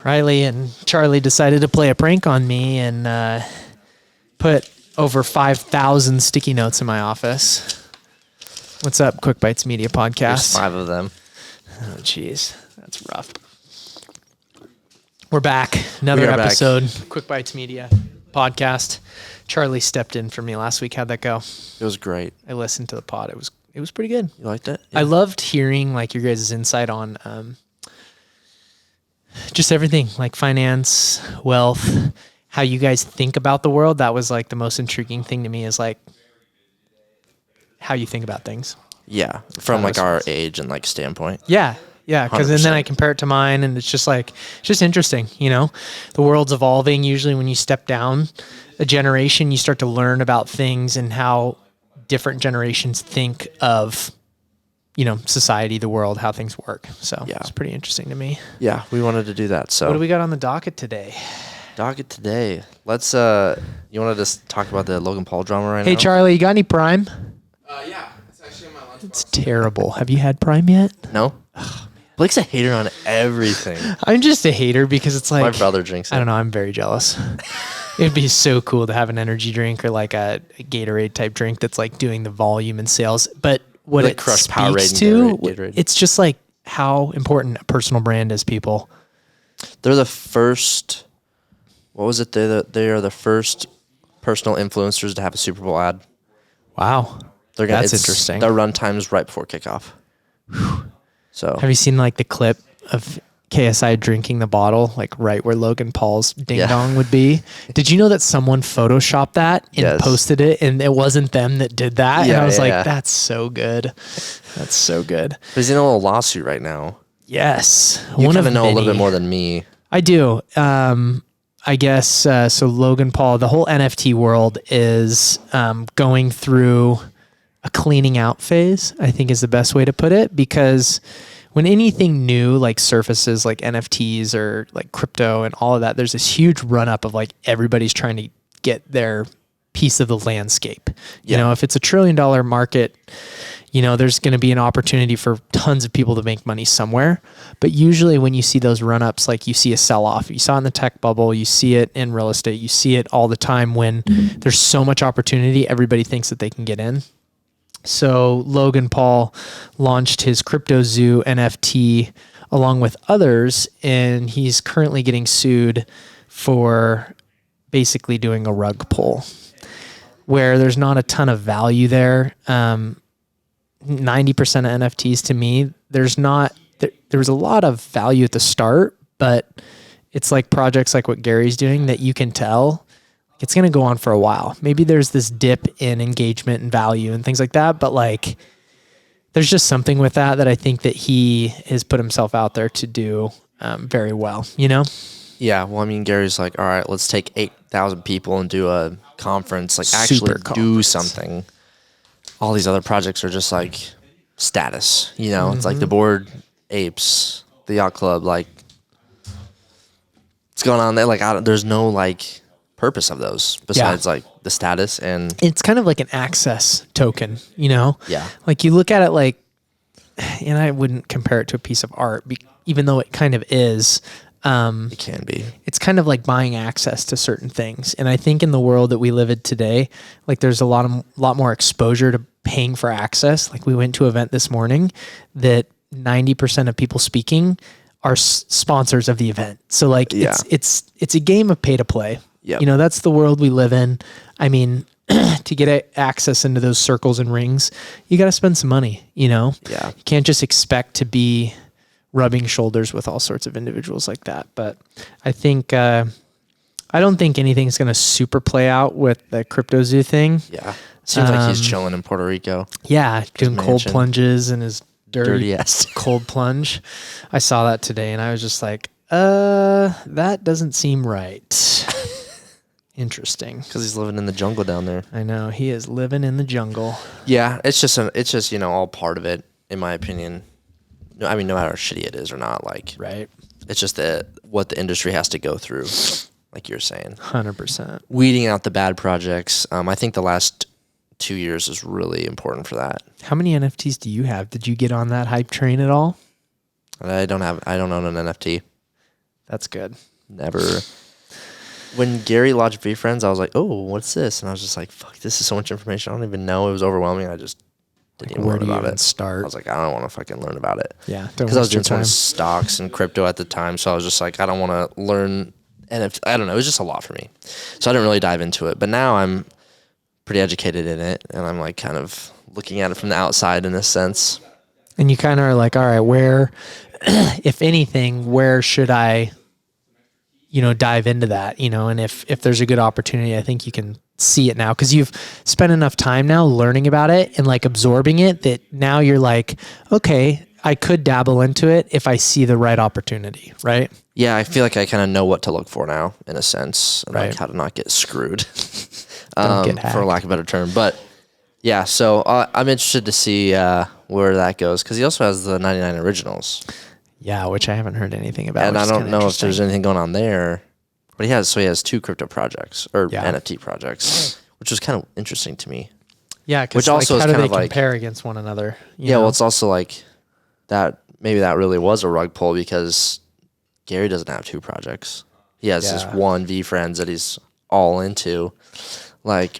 Riley and Charlie decided to play a prank on me and put over 5,000 sticky notes in my office. What's up, Quick Bites Media Podcast? There's 5 of them. Oh, jeez. That's rough. We're back. Another episode. Quick Bites Media Podcast. Charlie stepped in for me last week. How'd that go? It was great. I listened to the pod. It was pretty good. You liked it? Yeah. I loved hearing like your guys' insight on just everything, like finance, wealth, how you guys think about the world. That was like the most intriguing thing to me, is like how you think about things. Yeah, from like our age and like standpoint. Yeah, because then I compare it to mine, and it's just interesting. You know, the world's evolving. Usually, when you step down a generation, you start to learn about things and how different generations think of, you know, society, the world, how things work. So yeah, it's pretty interesting to me. Yeah, we wanted to do that. So what do we got on the docket today? Let's you want to just talk about the Logan Paul drama right now? Hey Charlie, you got any Prime? Yeah, it's actually on my lunchbox. It's terrible. Have you had Prime yet? No. Blake's a hater on everything. I'm just a hater because it's like, my brother drinks it. I don't know. I'm very jealous. It'd be so cool to have an energy drink or like a Gatorade type drink that's like doing the volume and sales. But what it speaks to, it's just like how important a personal brand is, people. They're the first, what was it? They are the first personal influencers to have a Super Bowl ad. Wow. That's interesting. Their run time's right before kickoff. So have you seen like the clip of KSI drinking the bottle, like right where Logan Paul's ding dong would be? Did you know that someone photoshopped that and posted it, and it wasn't them that did that? And I was like, that's so good. That's so good. But he's in a little lawsuit right now. Yes. You kind of know a little bit more than me. I do. I guess, so Logan Paul, the whole NFT world is going through a cleaning out phase, I think is the best way to put it, because when anything new like surfaces, like NFTs or like crypto and all of that, there's this huge run up of like everybody's trying to get their piece of the landscape. You know, if it's $1 trillion market, you know, there's going to be an opportunity for tons of people to make money somewhere. But usually when you see those run ups, like you see a sell off, you saw it in the tech bubble, you see it in real estate, you see it all the time when there's so much opportunity, everybody thinks that they can get in. So Logan Paul launched his Crypto Zoo NFT along with others, and he's currently getting sued for basically doing a rug pull where there's not a ton of value there. 90% of NFTs to me, there's a lot of value at the start, but it's like projects like what Gary's doing that you can tell it's going to go on for a while. Maybe there's this dip in engagement and value and things like that, but like there's just something with that I think that he has put himself out there to do very well, you know? Yeah, well, I mean, Gary's like, all right, let's take 8,000 people and do a conference, like actually do something. All these other projects are just like status, you know? It's like the Bored Apes, the Yacht Club, like what's going on there? Like, there's no like purpose of those besides like the status, and it's kind of like an access token, you know? Yeah. Like you look at it like, and I wouldn't compare it to a piece of art, even though it kind of is. It can be. It's kind of like buying access to certain things. And I think in the world that we live in today, like there's a lot more exposure to paying for access. Like we went to an event this morning that 90% of people speaking are sponsors of the event. So like it's a game of pay to play. Yep. You know, that's the world we live in. I mean, to get access into those circles and rings, you got to spend some money, you know? Yeah. You can't just expect to be rubbing shoulders with all sorts of individuals like that. But I think, I don't think anything's going to super play out with the Crypto Zoo thing. Yeah. Seems like he's chilling in Puerto Rico. Yeah. Doing cold plunges in his dirty ass cold plunge. I saw that today and I was just like, that doesn't seem right. Interesting. Because he's living in the jungle down there. I know. He is living in the jungle. Yeah. It's just, you know, all part of it, in my opinion. I mean, no matter how shitty it is or not, like, right. It's just what the industry has to go through, like you're saying. 100%. Weeding out the bad projects. I think the last 2 years is really important for that. How many NFTs do you have? Did you get on that hype train at all? I don't own an NFT. That's good. Never. When Gary launched VeeFriends, I was like, oh, what's this? And I was just like, fuck, this is so much information. I don't even know. It was overwhelming. I just didn't even learn about it. Start? I was like, I don't want to fucking learn about it. Yeah. Because I was doing so much stocks and crypto at the time. So I was just like, I don't want to learn NFT. I don't know. It was just a lot for me. So I didn't really dive into it. But now I'm pretty educated in it. And I'm like kind of looking at it from the outside in a sense. And you kind of are like, all right, where, if anything, where should I, dive into that, and if there's a good opportunity, I think you can see it now because you've spent enough time now learning about it and like absorbing it that now you're like, okay, I could dabble into it if I see the right opportunity, right? Yeah, I feel like I kind of know what to look for now in a sense, and right. like how to not get screwed, Don't get hacked. for lack of a better term. But yeah, so I'm interested to see where that goes because he also has the 99 originals. Yeah, which I haven't heard anything about. And I don't know if there's anything going on there, but he has 2 crypto projects or NFT projects, which was kind of interesting to me. Yeah, because how do they compare against one another? Well, it's also like that. Maybe that really was a rug pull because Gary doesn't have 2 projects. He has this one VeeFriends that he's all into. Like,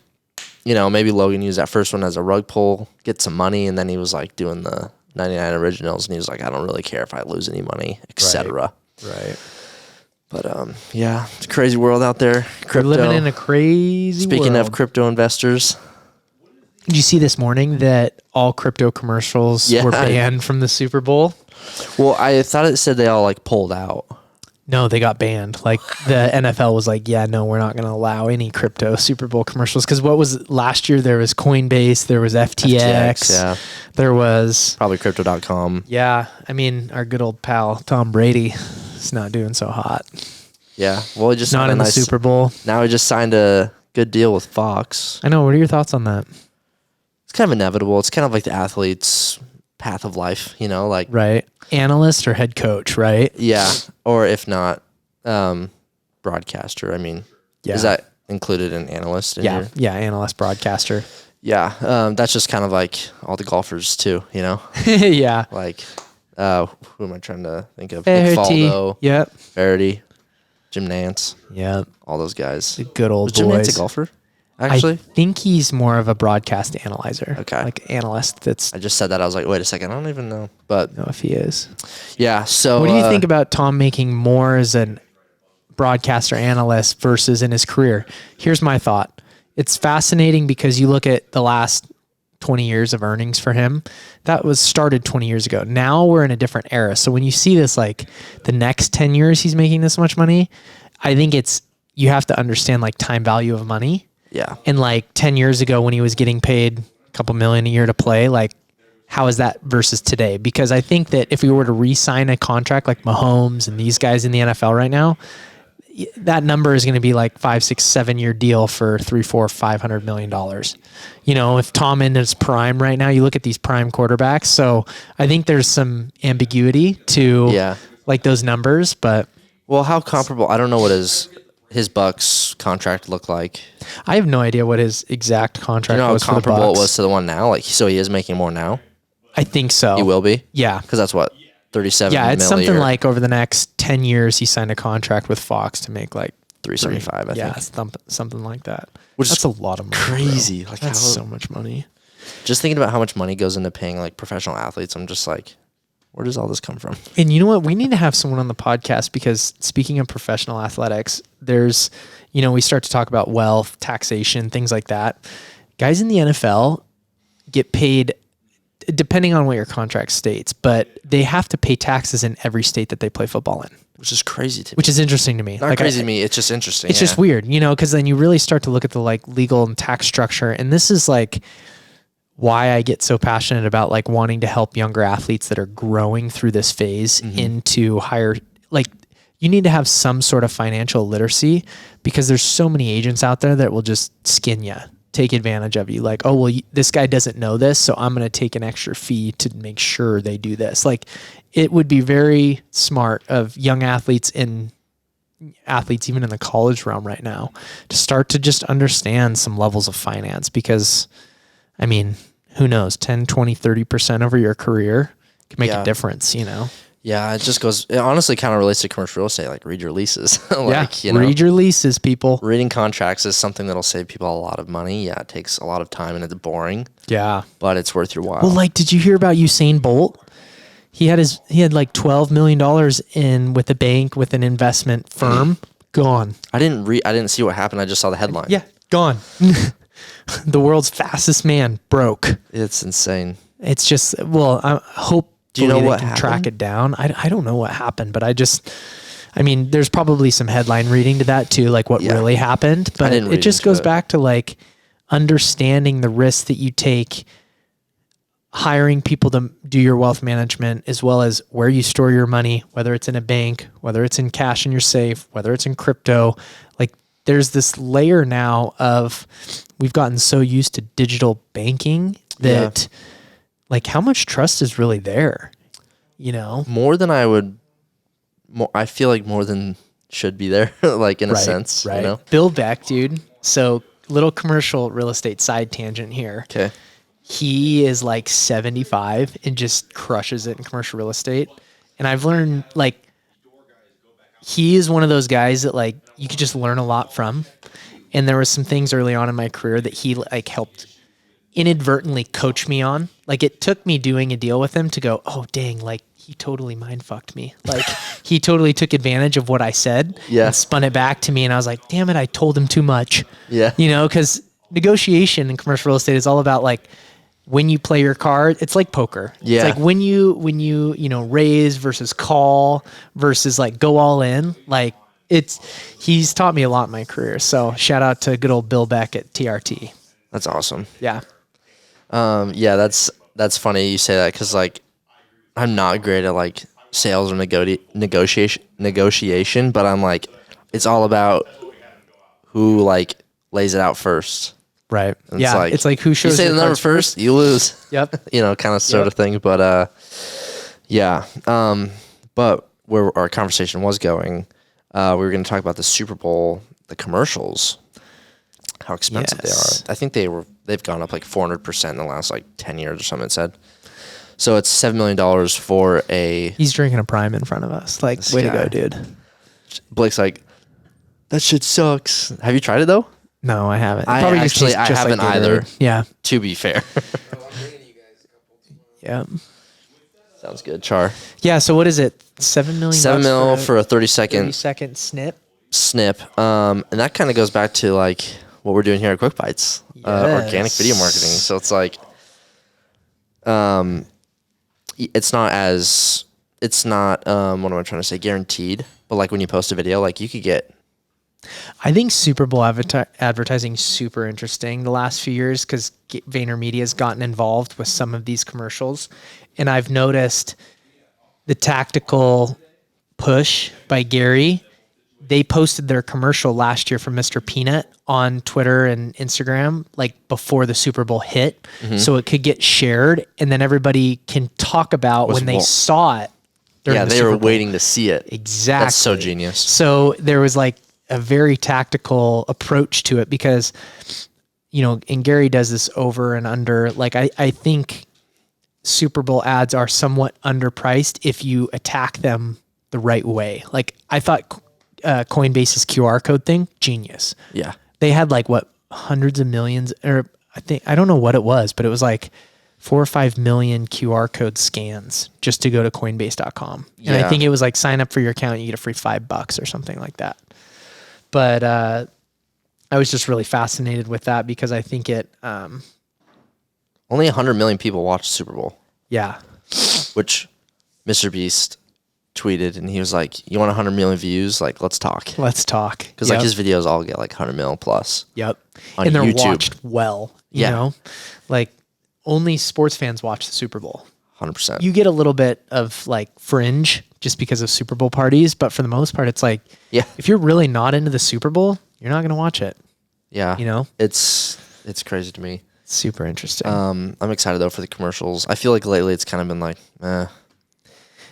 maybe Logan used that first one as a rug pull, get some money, and then he was like doing the 99 originals, and he was like, I don't really care if I lose any money, etc. Right. But it's a crazy world out there. We're living in a crazy world. Speaking of crypto investors, did you see this morning that all crypto commercials were banned from the Super Bowl? Well, I thought it said they all like pulled out. No, they got banned. Like the NFL was like, yeah, no, we're not going to allow any crypto Super Bowl commercials. Because what was last year? There was Coinbase, there was FTX, there was probably Crypto.com. Yeah, I mean, our good old pal Tom Brady is not doing so hot. Yeah, well, he just not in the Super Bowl. Now he just signed a good deal with Fox. I know. What are your thoughts on that? It's kind of inevitable. It's kind of like the athlete's path of life, like right. Analyst or head coach, right? Yeah, or if not, broadcaster. I mean, is that included in analyst? Analyst, broadcaster. Yeah, that's just kind of like all the golfers too, Yeah. Like, who am I trying to think of? Nick Faldo. Yep. Verity. Jim Nance. Yep. All those guys. The good old boys. Jim Nance a golfer? Actually, I think he's more of a broadcast analyzer. Okay. Like analyst. I just said that. I was like, wait a second. I don't even know. But know if he is. Yeah. So what do you think about Tom making more as an broadcaster analyst versus in his career? Here's my thought. It's fascinating because you look at the last 20 years of earnings for him. That was started 20 years ago. Now we're in a different era. So when you see this, like the next 10 years he's making this much money, I think you have to understand like time value of money. Yeah. And like 10 years ago when he was getting paid a couple million a year to play, like how is that versus today? Because I think that if we were to re-sign a contract like Mahomes and these guys in the NFL right now, that number is going to be like 5, 6, 7-year deal for $300, $400, $500 million. If Tom in his prime right now, you look at these prime quarterbacks. So I think there's some ambiguity to like those numbers, but well, how comparable? I don't know what his Bucks contract looked like. I have no idea what his exact contract was for the Bucks. How comparable it was to the one now? Like, so he is making more now? I think so. He will be? Yeah. Because that's what, 37 Yeah, it's something like over the next 10 years, he signed a contract with Fox to make like 375, I think. Yeah, something like that. That's a lot of money. Crazy. Like that's so much money. Just thinking about how much money goes into paying like professional athletes, I'm just like, where does all this come from? And you know what? We need to have someone on the podcast because speaking of professional athletics, there's, we start to talk about wealth, taxation, things like that. Guys in the NFL get paid depending on what your contract states, but they have to pay taxes in every state that they play football in. Which is crazy to me. Which is interesting to me. Not crazy to me. It's just interesting. It's just weird, because then you really start to look at the like legal and tax structure. And this is like why I get so passionate about like wanting to help younger athletes that are growing through this phase into higher, like you need to have some sort of financial literacy because there's so many agents out there that will just skin you, take advantage of you. Like, oh, well, this guy doesn't know this, so I'm going to take an extra fee to make sure they do this. Like it would be very smart of young athletes even in the college realm right now to start to just understand some levels of finance because, who knows, 10, 20, 30% over your career can make a difference, Yeah, it honestly kind of relates to commercial real estate. Like read your leases. Like, yeah, read your leases, people. Reading contracts is something that'll save people a lot of money. Yeah, it takes a lot of time and it's boring. Yeah. But it's worth your while. Well, like, did you hear about Usain Bolt? He had like $12 million in with a bank, with an investment firm. Gone. I didn't see what happened. I just saw the headline. Yeah, gone. The world's fastest man broke. It's insane. It's just, well, I hope. Do you know what can happened? Track it down. I don't know what happened, but I mean, there's probably some headline reading to that too, like what really happened. But it just goes back to like understanding the risks that you take, hiring people to do your wealth management, as well as where you store your money, whether it's in a bank, whether it's in cash in your safe, whether it's in crypto. Like there's this layer now of, we've gotten so used to digital banking that like how much trust is really there, you know? More than I would, I feel like more than should be there, like in a sense, right. You know? Bill Beck, dude. So little commercial real estate side tangent here. Okay. He is like 75 and just crushes it in commercial real estate. And I've learned like, he is one of those guys that like you could just learn a lot from. And there was some things early on in my career that he like helped inadvertently coach me on. Like it took me doing a deal with him to go, oh dang, like he totally mind fucked me. Like he totally took advantage of what I said and spun it back to me. And I was like, damn it, I told him too much. Yeah. You know, because negotiation in commercial real estate is all about like when you play your card, it's like poker. Yeah. It's like when you raise versus call versus like go all in. Like he's taught me a lot in my career. So shout out to good old Bill Beck at TRT. That's awesome. Yeah. Yeah, that's funny you say that because like I'm not great at like sales or negotiation, but I'm like it's all about who like lays it out first. Right. And yeah. It's like who shows you say the number first, you lose. Yep. You know, kind of sort of thing. But yeah. But where our conversation was going, we were going to talk about the Super Bowl, the commercials. How expensive they are. I think they've gone up like 400% in the last like 10 years or something, it said. So it's $7 million for a... He's drinking a prime in front of us. Like, way to go, dude. Blake's like, that shit sucks. Have you tried it though? No, I haven't. I haven't either. Yeah. To be fair. Yeah. Sounds good. Char. Yeah, so what is it? $7 million? $7 million for a 30-second snip. And that kind of goes back to like what we're doing here at Quick Bites, organic video marketing. So it's like, it's not what am I trying to say? Guaranteed, but like when you post a video, like you could get. I think Super Bowl advertising is super interesting the last few years because VaynerMedia has gotten involved with some of these commercials, and I've noticed the tactical push by Gary. They posted their commercial last year for Mr. Peanut on Twitter and Instagram, like before the Super Bowl hit. Mm-hmm. So it could get shared and then everybody can talk about when they saw it. Yeah, they were waiting to see it. Exactly. That's so genius. So there was like a very tactical approach to it because, you know, and Gary does this over and under. Like I think Super Bowl ads are somewhat underpriced if you attack them the right way. Like I thought Coinbase's QR code thing, genius. Yeah. They had like hundreds of millions, or I don't know what it was, but it was like 4 or 5 million QR code scans just to go to Coinbase.com. And I think it was like sign up for your account, you get a free $5 or something like that. But I was just really fascinated with that because I think it only 100 million people watched Super Bowl. Yeah. Which Mr. Beast tweeted and he was like, you want 100 million views? Like, let's talk. Because like his videos all get like 100 million plus. Yep. On and they're YouTube. watched well. You know? Like only sports fans watch the Super Bowl. 100%. You get a little bit of like fringe just because of Super Bowl parties, but for the most part, it's like, if you're really not into the Super Bowl, you're not going to watch it. Yeah. You know? It's crazy to me. Super interesting. I'm excited though for the commercials. I feel like lately it's kind of been like,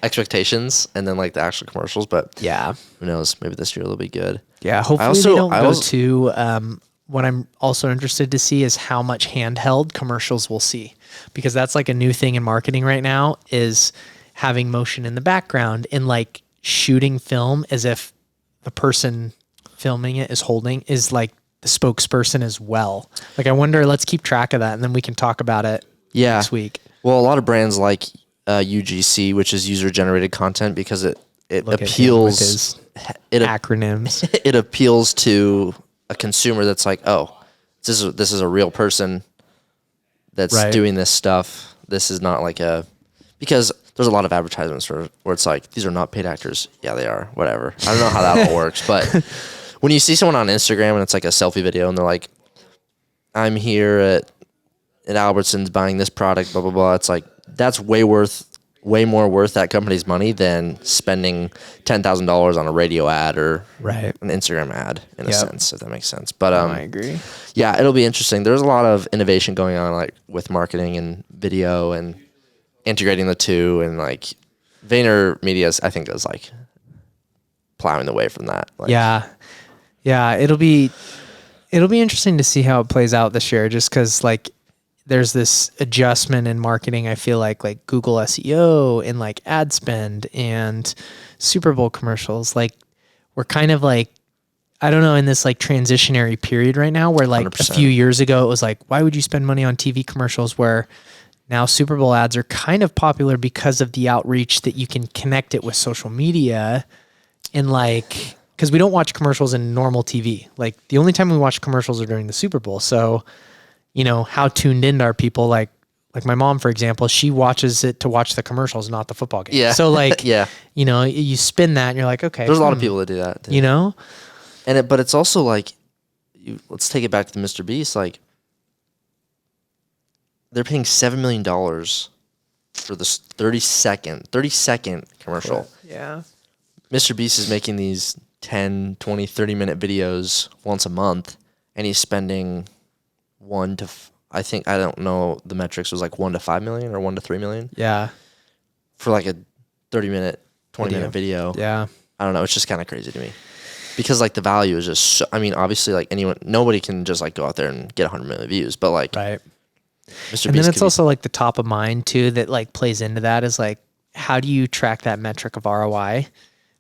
expectations and then like the actual commercials, but who knows, maybe this year it'll be good. Hopefully they don't go to what I'm also interested to see is how much handheld commercials we'll see, because that's like a new thing in marketing right now is having motion in the background and like shooting film as if the person filming it is like the spokesperson as well. Like I wonder, let's keep track of that and then we can talk about it next week. Well, a lot of brands like UGC, which is user generated content, because it appeals acronyms. It appeals to a consumer that's like, oh, this is a real person that's doing this stuff. This is not like because there's a lot of advertisements where it's like, these are not paid actors. Yeah, they are. Whatever. I don't know how that all works, but when you see someone on Instagram and it's like a selfie video and they're like, I'm here at Albertsons buying this product, blah, blah, blah. It's like, that's way more worth that company's money than spending $10,000 on a radio ad or an Instagram ad in a sense, if that makes sense. But I agree. Yeah, it'll be interesting. There's a lot of innovation going on, like with marketing and video and integrating the two, and like VaynerMedia, I think, is like plowing the way from that. Like, yeah, it'll be interesting to see how it plays out this year, just because like there's this adjustment in marketing. I feel like Google SEO and like ad spend and Super Bowl commercials, like we're kind of like, I don't know, in this like transitionary period right now where like 100%. A few years ago it was like, why would you spend money on TV commercials, where now Super Bowl ads are kind of popular because of the outreach that you can connect it with social media. And like, because we don't watch commercials in normal TV. Like the only time we watch commercials are during the Super Bowl. So, you know, how tuned in are people? Like my mom, for example, she watches it to watch the commercials, not the football game. Yeah. So like, yeah, you know, you spin that and you're like, okay. There's a lot of people that do that too. You know? But it's also like, let's take it back to Mr. Beast. Like, they're paying $7 million for this 30-second commercial. Yeah. Mr. Beast is making these 10, 20, 30-minute videos once a month, and he's spending I don't know the metrics, was like 1 to 5 million or 1 to 3 million. Yeah. For like a 30-minute, 20-minute video. Yeah. I don't know. It's just kind of crazy to me. Because like the value is just so, I mean, obviously like nobody can just like go out there and get 100 million views, but like Mr. Beast. And then it's also like the top of mind too, that like plays into that, is like, how do you track that metric of ROI?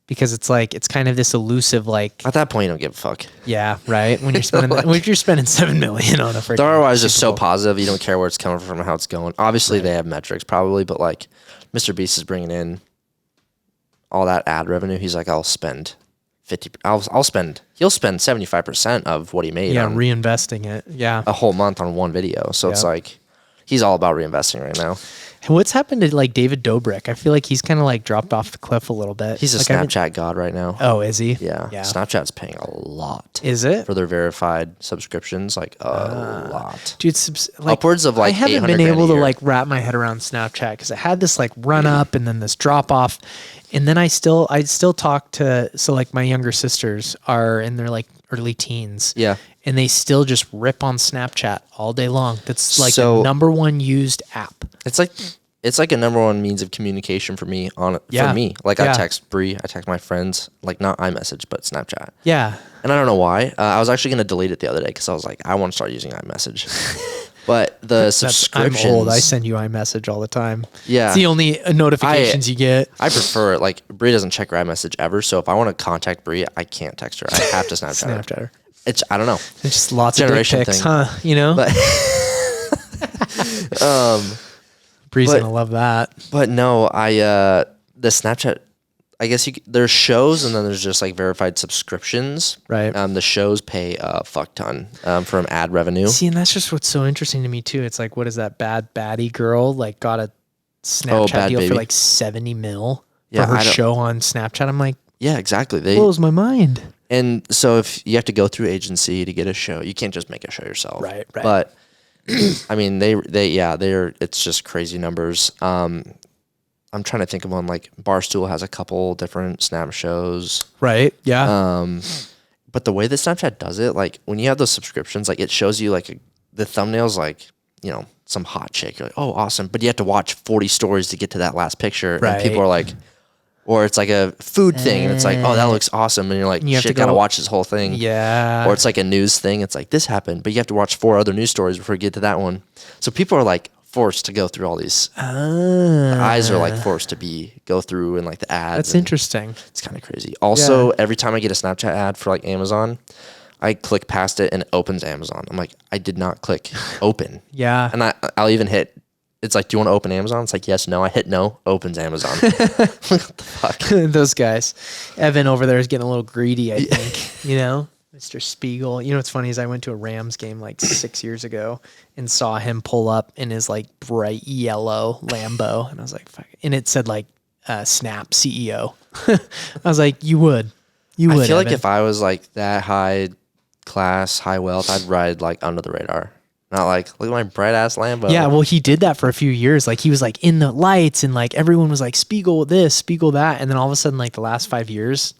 Because it's like, it's kind of this elusive, like at that point you don't give a fuck. Yeah, right. When you're spending when you're spending $7 million on a freaking, the ROI is just so positive. You don't care where it's coming from, how it's going. Obviously they have metrics probably, but like Mr. Beast is bringing in all that ad revenue. He's like, I'll spend 50. He'll spend 75% of what he made. Yeah, reinvesting it. Yeah, a whole month on one video. So it's like he's all about reinvesting right now. And what's happened to like David Dobrik? I feel like he's kind of like dropped off the cliff a little bit. He's a like Snapchat god right now. Oh, is he? Yeah. Snapchat's paying a lot. Is it? For their verified subscriptions, like a lot. Dude, like, upwards of like I haven't been able to like wrap my head around Snapchat, because I had this like run up and then this drop off. And then I still talk to, so like my younger sisters are in their like early teens. Yeah. And they still just rip on Snapchat all day long. That's like the number one used app. It's like a number one means of communication for me for me. Like I text Bree, I text my friends, like not iMessage, but Snapchat. Yeah. And I don't know why. I was actually going to delete it the other day because I was like, I want to start using iMessage. But the subscriptions. I'm old. I send you iMessage all the time. Yeah. It's the only notifications you get. I prefer it. Like Bree doesn't check her iMessage ever. So if I want to contact Bree, I can't text her. I have to Snapchat her. I don't know. It's just lots of dick pics, huh? You know? But Bree's gonna love that. But no, the Snapchat, I guess there's shows and then there's just like verified subscriptions. Right. The shows pay a fuck ton from ad revenue. See, and that's just what's so interesting to me too. It's like, what is that Bad Baddie girl like got a Snapchat deal for like 70 mil for her show on Snapchat? I'm like, yeah, exactly. Blows my mind. And so if you have to go through agency to get a show, you can't just make a show yourself. Right. But I mean, it's just crazy numbers. I'm trying to think of one, like Barstool has a couple different Snap shows. Right. Yeah. But the way that Snapchat does it, like when you have those subscriptions, like it shows you like the thumbnails, like, you know, some hot chick. You're like, oh, awesome. But you have to watch 40 stories to get to that last picture. Right. And people are like, or it's like a food thing and it's like, oh, that looks awesome. And you're like, shit, gotta watch this whole thing. Yeah. Or it's like a news thing. It's like, this happened, but you have to watch 4 other news stories before you get to that one. So people are like forced to go through all these. The eyes are like forced to go through and like the ads. That's interesting. It's kind of crazy. Also, every time I get a Snapchat ad for like Amazon, I click past it and it opens Amazon. I'm like, I did not click open. Yeah. And I'll even hit. It's like, do you want to open Amazon? It's like, yes, no. I hit no, opens Amazon. What the fuck? Those guys. Evan over there is getting a little greedy, I think. You know, Mr. Spiegel. You know what's funny is I went to a Rams game like 6 years ago and saw him pull up in his like bright yellow Lambo. And I was like, fuck. And it said like Snap CEO. I was like, you would. You would. I feel Evan. like if I was like that high class, high wealth, I'd ride like under the radar. Not like, look at my bright ass Lambo. Yeah, well, he did that for a few years. Like he was like in the lights and like everyone was like Spiegel this, Spiegel that. And then all of a sudden, like the last 5 years.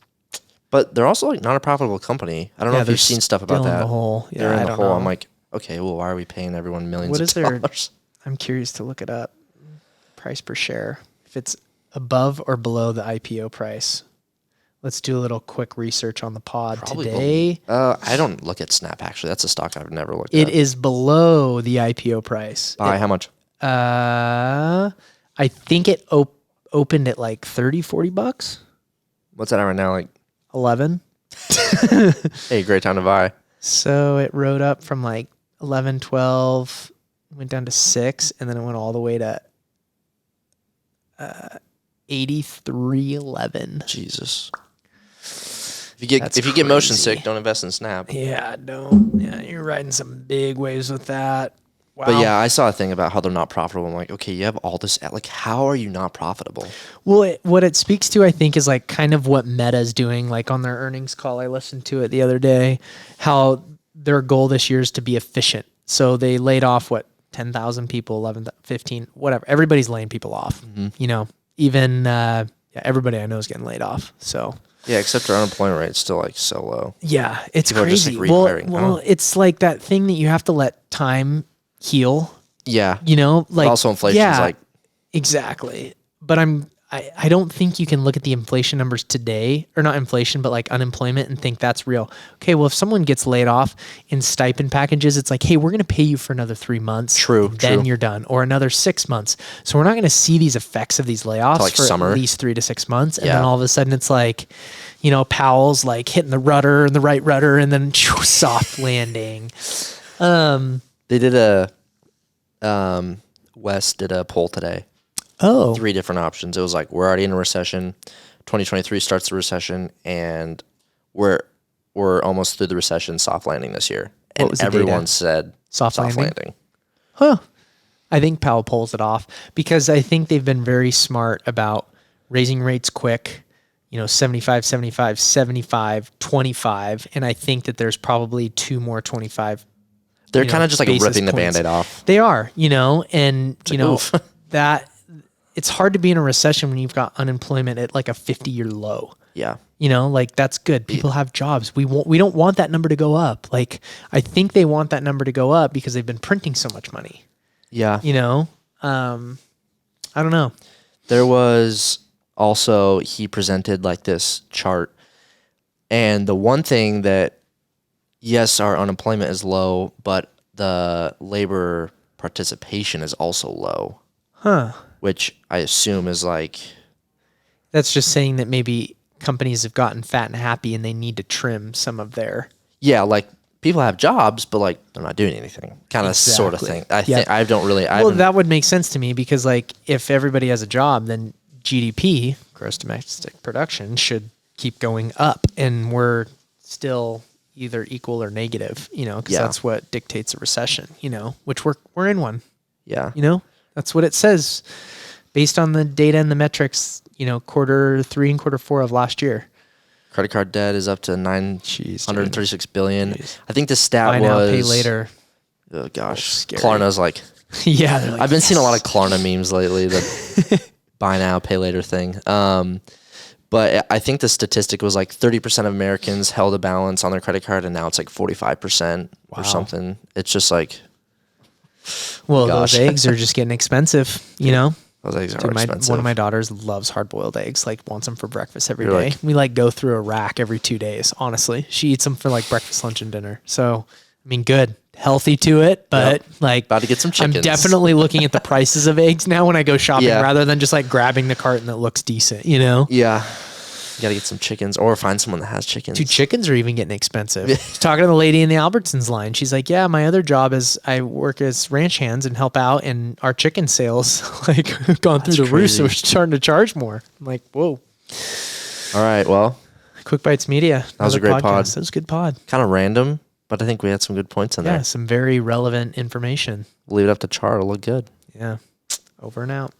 But they're also like not a profitable company. I don't know if you've seen stuff about still in that. the hole. Yeah, they're in I the don't hole. know. I'm like, okay, well, why are we paying everyone millions What of is their? dollars? I'm curious to look it up. Price per share. If it's above or below the IPO price. Let's do a little quick research on the pod today. I don't look at Snap, actually. That's a stock I've never looked at. It is below the IPO price. By how much? I think it opened at like 30, 40 bucks. What's that at right now? Like 11. Hey, great time to buy. So it rode up from like 11, 12, went down to 6, and then it went all the way to 83.11. Jesus. If you get motion sick, don't invest in Snap. Yeah, don't. Yeah, you're riding some big waves with that. Wow. But yeah, I saw a thing about how they're not profitable. I'm like, okay, you have all this. Like, how are you not profitable? Well, what it speaks to, I think, is like kind of what Meta's doing. Like on their earnings call, I listened to it the other day, how their goal this year is to be efficient. So they laid off, 10,000 people, 11, 15, whatever. Everybody's laying people off. Mm-hmm. You know, even everybody I know is getting laid off. So Yeah, except their unemployment rate's still like so low. yeah, it's People are just, crazy. like, rehiring. Well, it's like that thing that you have to let time heal. Yeah. You know, like But also inflation's like exactly. But I don't think you can look at the inflation numbers today, or not inflation, but like unemployment, and think that's real. Okay, well, if someone gets laid off in stipend packages, it's like, hey, we're going to pay you for another 3 months. True, and then true. you're done, or another 6 months. So we're not going to see these effects of these layoffs like for summer. at least 3 to 6 months, and Yeah. then all of a sudden it's like, you know, Powell's like hitting the rudder and the right rudder, and then soft landing. they did a Wes did a poll today. Oh, 3 different options. It was like, we're already in a recession. 2023 starts the recession, and we're almost through the recession, soft landing this year. And was the everyone data? said Soft landing? landing. Huh. I think Powell pulls it off because I think they've been very smart about raising rates quick, 75, 75, 75, 25. And I think that there's probably 2 more 25. They're kind of just like basis ripping the points. Band-Aid off. They are, and oof. that it's hard to be in a recession when you've got unemployment at like a 50-year low. Yeah. Like that's good. People have jobs. We don't want that number to go up. Like I think they want that number to go up because they've been printing so much money. Yeah. I don't know. There was also, he presented like this chart, and the one thing that, yes, our unemployment is low, but the labor participation is also low. Huh. Which I assume is like, That's just saying that maybe companies have gotten fat and happy and they need to trim some of their. yeah, like people have jobs, but like they're not doing anything, kind of sort of Exactly. thing. I think I don't really. Well, that would make sense to me because like if everybody has a job, then GDP, gross domestic production, should keep going up, and we're still either equal or negative, because Yeah. that's what dictates a recession, which we're in one. yeah. That's what it says based on the data and the metrics, quarter 3 and quarter 4 of last year. Credit card debt is up to $936 billion. Jeez. I think the stat Buy was now, pay later. Oh gosh, scary. Klarna's like. Yeah. they're like, I've been seeing a lot of yes. Klarna memes lately. The buy now, pay later thing. But I think the statistic was like 30% of Americans held a balance on their credit card, and now it's like 45% Wow. or something. It's just like, Well, Gosh. those eggs are just getting expensive, those eggs are Dude, expensive. one of my daughters loves hard-boiled eggs, like wants them for breakfast every You're day. like- We like go through a rack every 2 days, honestly. She eats them for like breakfast, lunch, and dinner. So, I mean, good. healthy to it, but like about to get some chickens. I'm definitely looking at the prices of eggs now when I go shopping Yeah. rather than just like grabbing the carton that looks decent, you know? Yeah. You got to get some chickens or find someone that has chickens. Dude, chickens are even getting expensive. Talking to the lady in the Albertsons line, she's like, yeah, my other job is I work as ranch hands and help out, and our chicken sales like gone through the roof, so we're starting to charge more. I'm like, whoa. All right, well. Quick Bites Media. That was a great pod. That was a good pod. Kind of random, but I think we had some good points in there. Yeah, some very relevant information. Leave it up to Char. It'll look good. Yeah. Over and out.